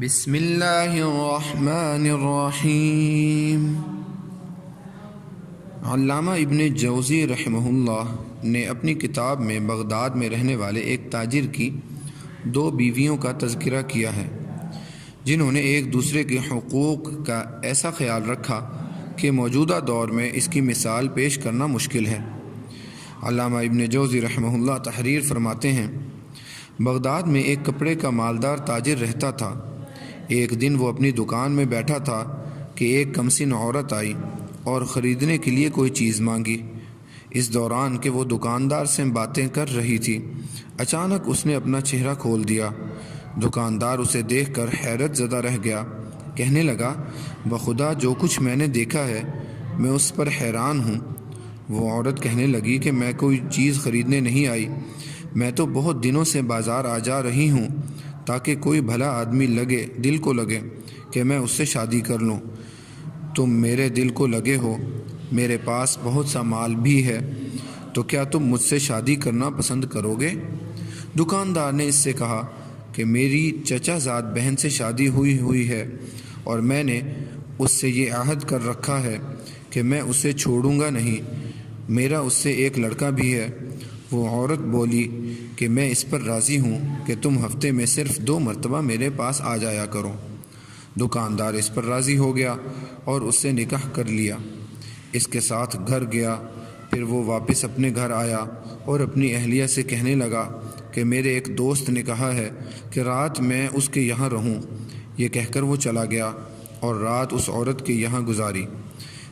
بسم اللہ الرحمن الرحیم۔ علامہ ابن جوزی رحمہ اللہ نے اپنی کتاب میں بغداد میں رہنے والے ایک تاجر کی دو بیویوں کا تذکرہ کیا ہے جنہوں نے ایک دوسرے کے حقوق کا ایسا خیال رکھا کہ موجودہ دور میں اس کی مثال پیش کرنا مشکل ہے۔ علامہ ابن جوزی رحمہ اللہ تحریر فرماتے ہیں، بغداد میں ایک کپڑے کا مالدار تاجر رہتا تھا۔ ایک دن وہ اپنی دکان میں بیٹھا تھا کہ ایک کمسن عورت آئی اور خریدنے کے لیے کوئی چیز مانگی۔ اس دوران کہ وہ دکاندار سے باتیں کر رہی تھی، اچانک اس نے اپنا چہرہ کھول دیا۔ دکاندار اسے دیکھ کر حیرت زدہ رہ گیا، کہنے لگا، بخدا جو کچھ میں نے دیکھا ہے میں اس پر حیران ہوں۔ وہ عورت کہنے لگی کہ میں کوئی چیز خریدنے نہیں آئی، میں تو بہت دنوں سے بازار آ جا رہی ہوں تاکہ کوئی بھلا آدمی دل کو لگے کہ میں اس سے شادی کر لوں۔ تم میرے دل کو لگے ہو، میرے پاس بہت سا مال بھی ہے، تو کیا تم مجھ سے شادی کرنا پسند کرو گے؟ دکاندار نے اس سے کہا کہ میری چچا زاد بہن سے شادی ہوئی ہے اور میں نے اس سے یہ عہد کر رکھا ہے کہ میں اسے چھوڑوں گا نہیں، میرا اس سے ایک لڑکا بھی ہے۔ وہ عورت بولی کہ میں اس پر راضی ہوں کہ تم ہفتے میں صرف 2 مرتبہ میرے پاس آ جایا کرو۔ دکاندار اس پر راضی ہو گیا اور اس سے نکاح کر لیا، اس کے ساتھ گھر گیا۔ پھر وہ واپس اپنے گھر آیا اور اپنی اہلیہ سے کہنے لگا کہ میرے ایک دوست نے کہا ہے کہ رات میں اس کے یہاں رہوں۔ یہ کہہ کر وہ چلا گیا اور رات اس عورت کے یہاں گزاری۔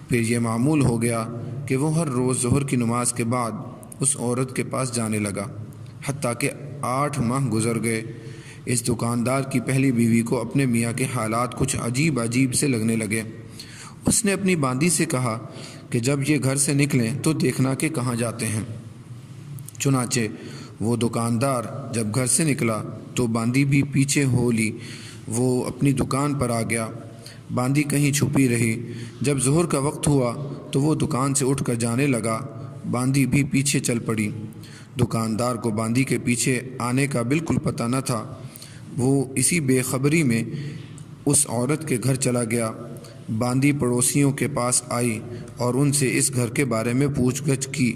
پھر یہ معمول ہو گیا کہ وہ ہر روز ظہر کی نماز کے بعد اس عورت کے پاس جانے لگا، حتیٰ کہ 8 ماہ گزر گئے۔ اس دکاندار کی پہلی بیوی کو اپنے میاں کے حالات کچھ عجیب سے لگنے لگے۔ اس نے اپنی باندی سے کہا کہ جب یہ گھر سے نکلیں تو دیکھنا کہ کہاں جاتے ہیں۔ چنانچہ وہ دکاندار جب گھر سے نکلا تو باندی بھی پیچھے ہو لی۔ وہ اپنی دکان پر آ گیا، باندی کہیں چھپی رہی۔ جب ظہر کا وقت ہوا تو وہ دکان سے اٹھ کر جانے لگا، باندی بھی پیچھے چل پڑی۔ دکاندار کو باندی کے پیچھے آنے کا بالکل پتہ نہ تھا۔ وہ اسی بے خبری میں اس عورت کے گھر چلا گیا۔ باندی پڑوسیوں کے پاس آئی اور ان سے اس گھر کے بارے میں پوچھ گچھ کی۔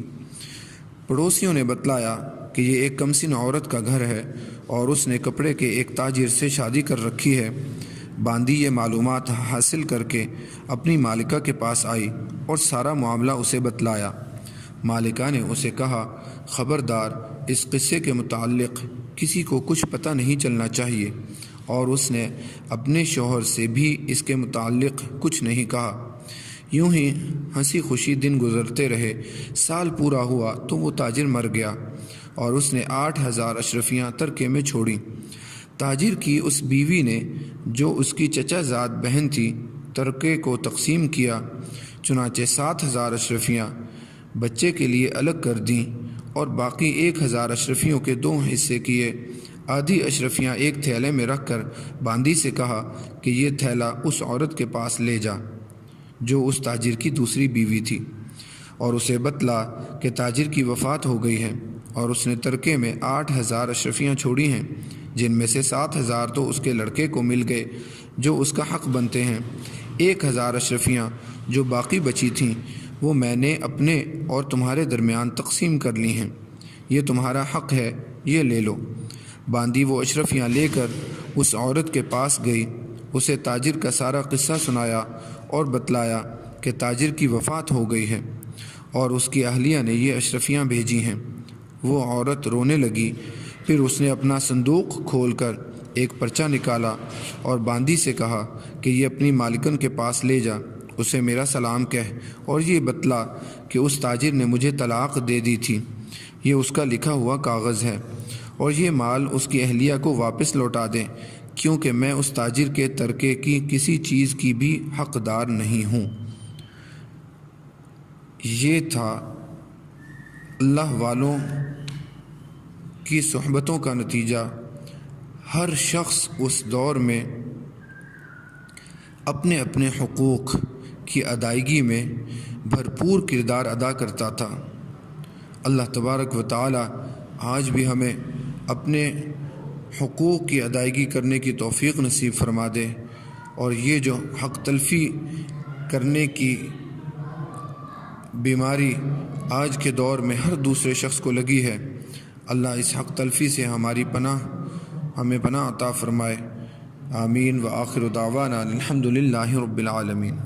پڑوسیوں نے بتلایا کہ یہ ایک کمسن عورت کا گھر ہے اور اس نے کپڑے کے ایک تاجر سے شادی کر رکھی ہے۔ باندی یہ معلومات حاصل کر کے اپنی مالکہ کے پاس آئی اور سارا معاملہ اسے بتلایا۔ مالکہ نے اسے کہا، خبردار، اس قصے کے متعلق کسی کو کچھ پتہ نہیں چلنا چاہیے، اور اس نے اپنے شوہر سے بھی اس کے متعلق کچھ نہیں کہا۔ یوں ہی ہنسی خوشی دن گزرتے رہے۔ سال پورا ہوا تو وہ تاجر مر گیا اور اس نے 8000 اشرفیاں ترکے میں چھوڑیں۔ تاجر کی اس بیوی نے، جو اس کی چچا زاد بہن تھی، ترکے کو تقسیم کیا، چنانچہ 7000 اشرفیاں بچے کے لیے الگ کر دیں اور باقی 1000 اشرفیوں کے 2 حصے کیے۔ آدھی اشرفیاں ایک تھیلے میں رکھ کر باندی سے کہا کہ یہ تھیلا اس عورت کے پاس لے جا جو اس تاجر کی دوسری بیوی تھی، اور اسے بتلا کہ تاجر کی وفات ہو گئی ہے اور اس نے ترکے میں 8000 اشرفیاں چھوڑی ہیں، جن میں سے 7000 تو اس کے لڑکے کو مل گئے جو اس کا حق بنتے ہیں۔ 1000 اشرفیاں جو باقی بچی تھیں وہ میں نے اپنے اور تمہارے درمیان تقسیم کر لی ہیں، یہ تمہارا حق ہے، یہ لے لو۔ باندی وہ اشرفیاں لے کر اس عورت کے پاس گئی، اسے تاجر کا سارا قصہ سنایا اور بتلایا کہ تاجر کی وفات ہو گئی ہے اور اس کی اہلیہ نے یہ اشرفیاں بھیجی ہیں۔ وہ عورت رونے لگی۔ پھر اس نے اپنا صندوق کھول کر ایک پرچہ نکالا اور باندی سے کہا کہ یہ اپنی مالکن کے پاس لے جا، اسے میرا سلام کہہ اور یہ بتلا کہ اس تاجر نے مجھے طلاق دے دی تھی، یہ اس کا لکھا ہوا کاغذ ہے، اور یہ مال اس کی اہلیہ کو واپس لوٹا دیں، کیونکہ میں اس تاجر کے ترکے کی کسی چیز کی بھی حقدار نہیں ہوں۔ یہ تھا اللہ والوں کی صحبتوں کا نتیجہ۔ ہر شخص اس دور میں اپنے اپنے حقوق کی ادائیگی میں بھرپور کردار ادا کرتا تھا۔ اللہ تبارک و تعالی آج بھی ہمیں اپنے حقوق کی ادائیگی کرنے کی توفیق نصیب فرما دے، اور یہ جو حق تلفی کرنے کی بیماری آج کے دور میں ہر دوسرے شخص کو لگی ہے، اللہ اس حق تلفی سے ہمیں پناہ عطا فرمائے۔ آمین۔ وآخر دعوانا الحمد للہ رب العالمین۔